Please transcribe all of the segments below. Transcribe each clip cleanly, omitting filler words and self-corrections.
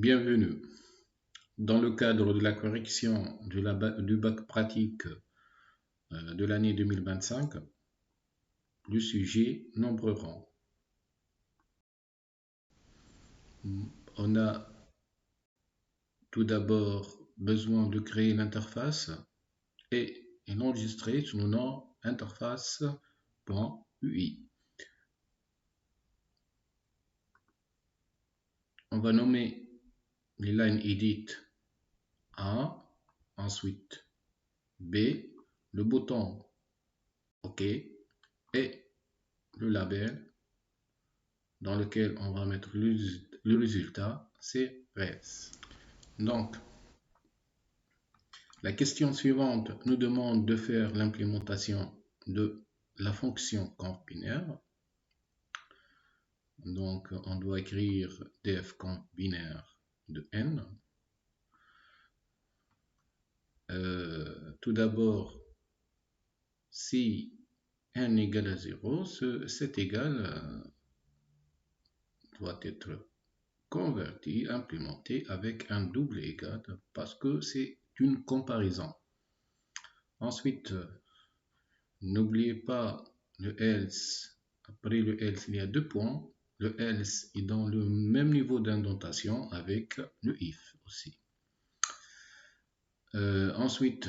Bienvenue. Dans le cadre de la correction du bac pratique de l'année 2025, le sujet nombre rang. On a tout d'abord besoin de créer l'interface et l'enregistrer sous le nom interface.ui. On va nommer les lignes edit A, ensuite B, le bouton OK et le label dans lequel on va mettre le résultat, c'est res. Donc, la question suivante nous demande de faire l'implémentation de la fonction conf binaire. Donc, on doit écrire def conf binaire de n. Tout d'abord, si n égale à 0, cet égal doit être converti, implémenté avec un double égal parce que c'est une comparaison. Ensuite, n'oubliez pas le else. Après le else, il y a deux points. Le else est dans le même niveau d'indentation avec le if aussi. Ensuite,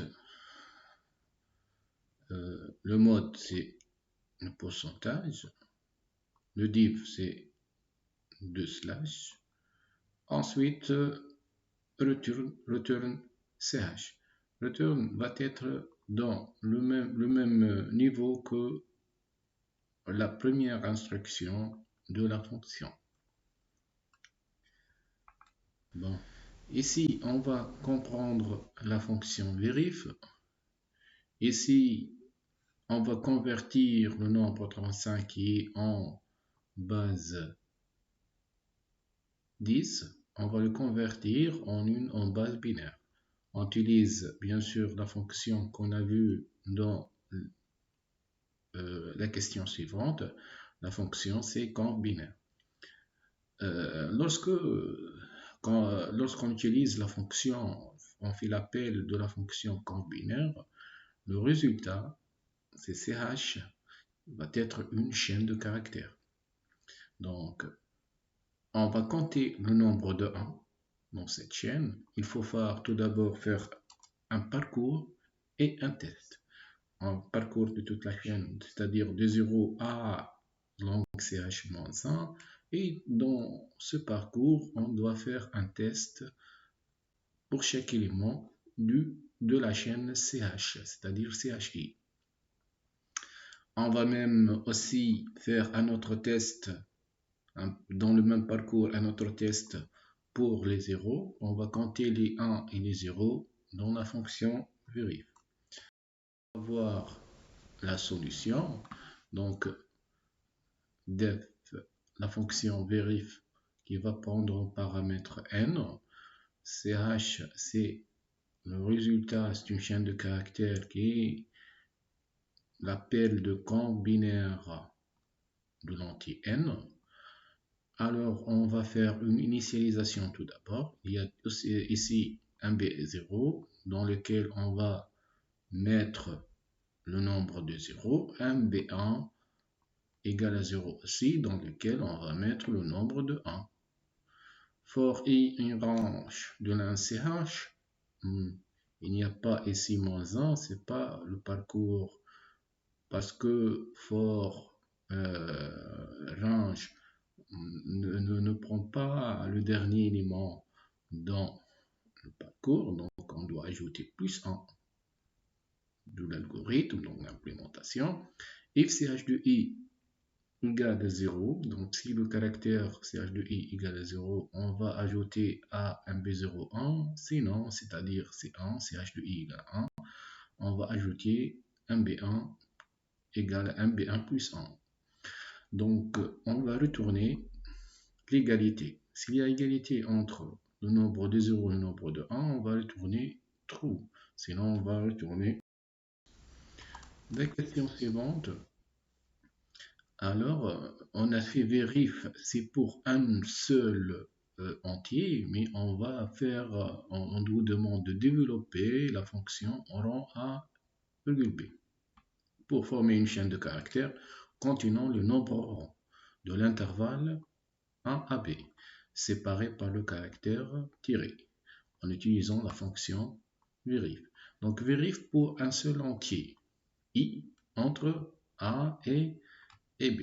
le mode c'est le pourcentage. Le div c'est 2/. Ensuite, return ch. Return va être dans le même niveau que la première instruction de la fonction. Bon. Ici, on va comprendre la fonction verif. Ici, on va convertir le nombre 35 qui est en base 10. On va le convertir en base binaire. On utilise bien sûr la fonction qu'on a vue dans la question suivante. La fonction c'est conf binaire. Lorsqu'on utilise la fonction, on fait l'appel de la fonction conf binaire, le résultat, c'est ch, va être une chaîne de caractères. Donc, on va compter le nombre de 1 dans cette chaîne. Il faut tout d'abord faire un parcours et un test. Un parcours de toute la chaîne, c'est-à-dire de 0 à long ch-1. Et dans ce parcours, on doit faire un test pour chaque élément de la chaîne ch, c'est-à-dire chi. On va même aussi faire un autre test dans le même parcours, un autre test pour les 0. On va compter les 1 et les 0 dans la fonction verif. On va voir la solution. Donc, def, la fonction verif qui va prendre en paramètre n. ch, c'est le résultat, c'est une chaîne de caractères qui est l'appel de conf binaire de l'entier n. Alors, on va faire une initialisation tout d'abord. Il y a ici un B0 dans lequel on va mettre le nombre de 0, un B1 égale à 0 aussi, dans lequel on va mettre le nombre de 1. For i une range de l'un ch, il n'y a pas ici -1, c'est pas le parcours, parce que for range ne prend pas le dernier élément dans le parcours, donc on doit ajouter +1 de l'algorithme, donc l'implémentation. If ch de i égale à 0, donc si le caractère ch de i égale à 0, on va ajouter à un b01, sinon, c'est-à-dire c1, ch de i égale à 1, on va ajouter un b1 égale à un b1 plus 1. Donc, on va retourner l'égalité. S'il y a égalité entre le nombre de 0 et le nombre de 1, on va retourner true. Sinon, on va retourner la question suivante. Alors, on a fait vérif, c'est pour un seul entier, mais on nous demande de développer la fonction en rang A, virgule B pour former une chaîne de caractères contenant le nombre rang de l'intervalle A à B, séparé par le caractère tiré, en utilisant la fonction verif. Donc verif pour un seul entier, I, entre A et B.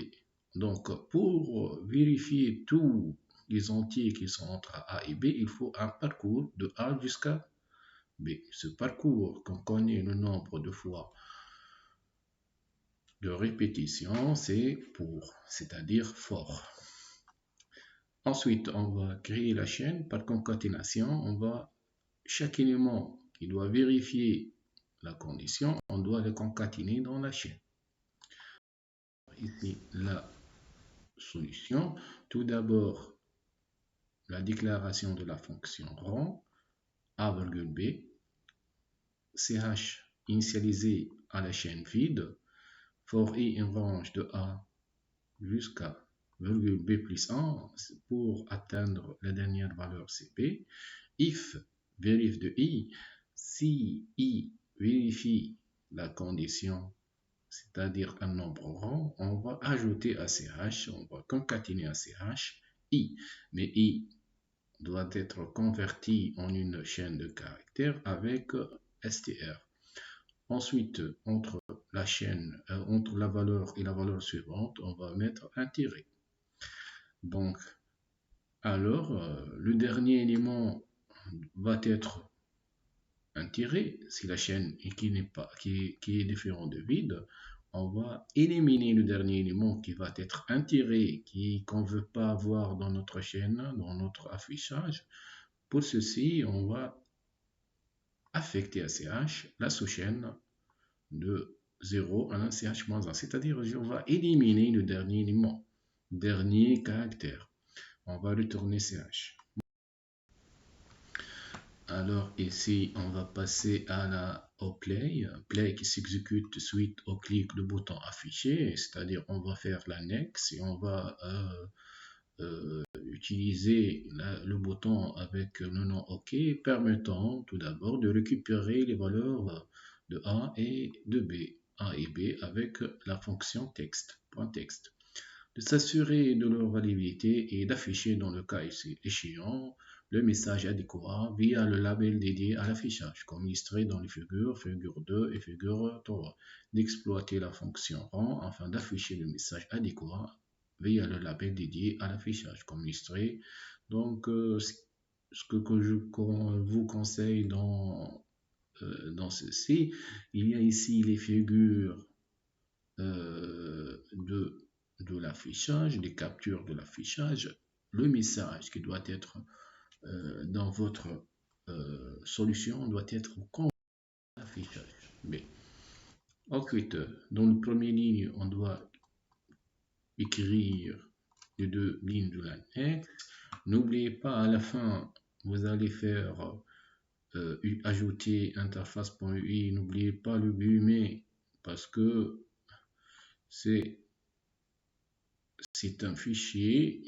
Donc pour vérifier tous les entiers qui sont entre A et B, il faut un parcours de A jusqu'à B. Ce parcours, qu'on connaît le nombre de fois de répétition, c'est pour, c'est-à-dire for. Ensuite, on va créer la chaîne par concaténation. Chaque élément qui doit vérifier la condition, on doit le concaténer dans la chaîne. Ici, la solution. Tout d'abord, la déclaration de la fonction rang A, B, ch initialisé à la chaîne vide, for i une range de A jusqu'à b plus 1 pour atteindre la dernière valeur cp, if vérif de i, si i vérifie la condition, c'est-à-dire un nombre rang, on va ajouter à ch, on va concaténer à ch i, mais i doit être converti en une chaîne de caractères avec str. Ensuite, entre la valeur et la valeur suivante, on va mettre un tiret. Donc, alors, le dernier élément va être un tiret. Si la chaîne qui est différent de vide, on va éliminer le dernier élément qui va être un tiret qu'on ne veut pas avoir dans notre chaîne, dans notre affichage. Pour ceci, on va affecter à ch la sous-chaîne de 0 à un ch-1, c'est-à-dire on va éliminer le dernier élément, dernier caractère. On va retourner ch. Alors ici, on va passer au play qui s'exécute suite au clic du bouton affiché, c'est-à-dire on va faire l'annexe et on va utiliser le bouton avec le nom OK, permettant tout d'abord de récupérer les valeurs de A et de B, A et B avec la fonction texte, .text, de s'assurer de leur validité et d'afficher dans le cas échéant le message adéquat via le label dédié à l'affichage, comme illustré dans les figure 2 et figure 3, d'exploiter la fonction rang afin d'afficher le message adéquat via le label dédié à l'affichage, comme illustré. Donc, ce que je vous conseille dans ceci, il y a ici les figures de l'affichage, des captures de l'affichage, le message qui doit être dans votre solution doit être comme l'affichage. Ensuite, dans la première ligne, on doit écrire les deux lignes de l'annexe. N'oubliez pas, à la fin, vous allez faire ajouter interface.ui. N'oubliez pas le guillemet parce que c'est un fichier.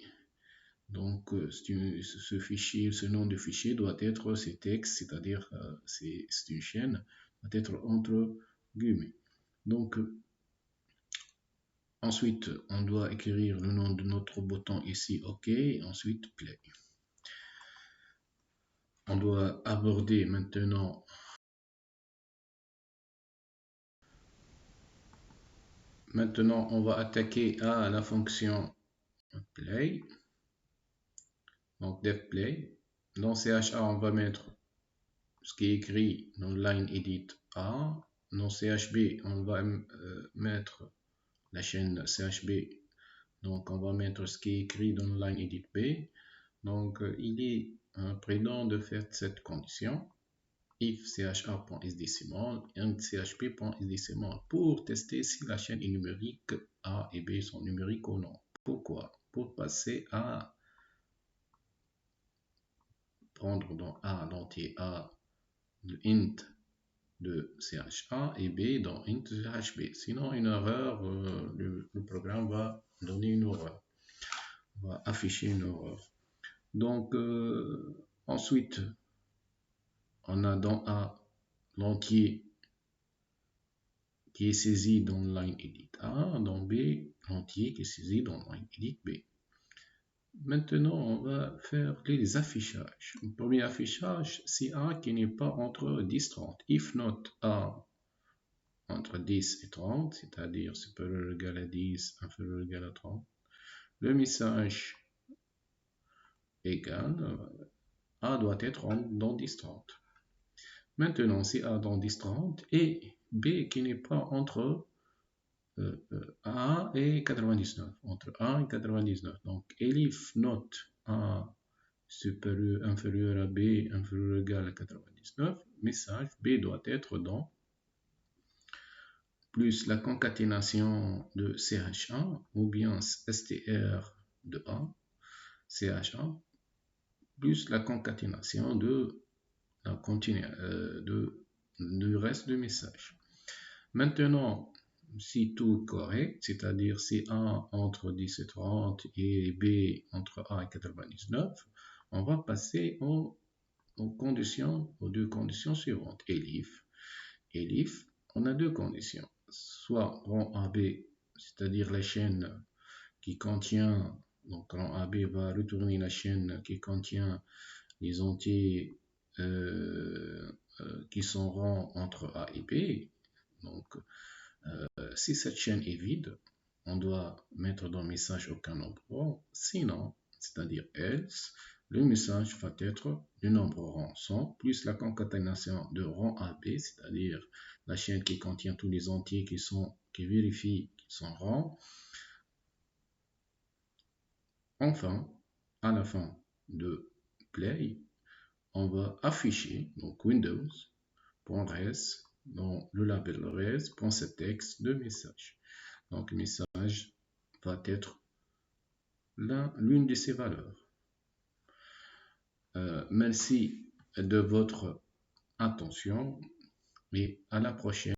Donc, ce nom de fichier doit être ce texte, c'est-à-dire c'est une chaîne, doit être entre guillemets. Donc, ensuite, on doit écrire le nom de notre bouton ici, OK, et ensuite Play. On doit aborder maintenant on va attaquer à la fonction Play. Donc, def play. Dans CHA, on va mettre ce qui est écrit dans line edit A. Dans CHB, on va mettre la chaîne CHB. Donc, on va mettre ce qui est écrit dans line edit B. Donc, il est prudent de faire cette condition. If cha.isDecimal and chp.isDecimal pour tester si la chaîne est numérique, A et B sont numériques ou non. Pourquoi? Pour passer à prendre dans A l'entier A de int de CHA et B dans int de CHB. Sinon, une erreur, le programme va donner une erreur, va afficher une erreur. Donc, ensuite, on a dans A l'entier qui est saisi dans line edit A, dans B, l'entier qui est saisi dans line edit B. Maintenant, on va faire les affichages. Le premier affichage, c'est A qui n'est pas entre 10 et 30. If not A entre 10 et 30, c'est-à-dire supérieur ou égal à 10, inférieur ou égal à 30, le message égal A doit être dans 10 30. Maintenant, c'est A dans 10 30 et B qui n'est pas entre A et 99, entre A et 99. Donc, elif note A supérieur, inférieur à B, inférieur ou égal à 99, message B doit être dans plus la concaténation de CH1 ou bien STR de A, CH1, plus la concaténation de la du reste du message. Maintenant, si tout est correct, c'est-à-dire si A entre 10 et 30 et B entre A et 99, on va passer aux deux conditions suivantes. Elif, on a deux conditions. Soit rang AB, c'est-à-dire la chaîne qui contient, donc rang AB va retourner la chaîne qui contient les entiers qui sont rangs entre A et B. Donc, si cette chaîne est vide, on doit mettre dans le message aucun nombre rond. Sinon, c'est-à-dire else, le message va être du nombre rond 100 plus la concaténation de rang AB, c'est-à-dire la chaîne qui contient tous les entiers qui vérifient qu'ils sont rangs. Enfin, à la fin de play, on va afficher donc Windows.res dans le label res.ctexte de message. Donc, le message va être l'une de ces valeurs. Merci de votre attention et à la prochaine.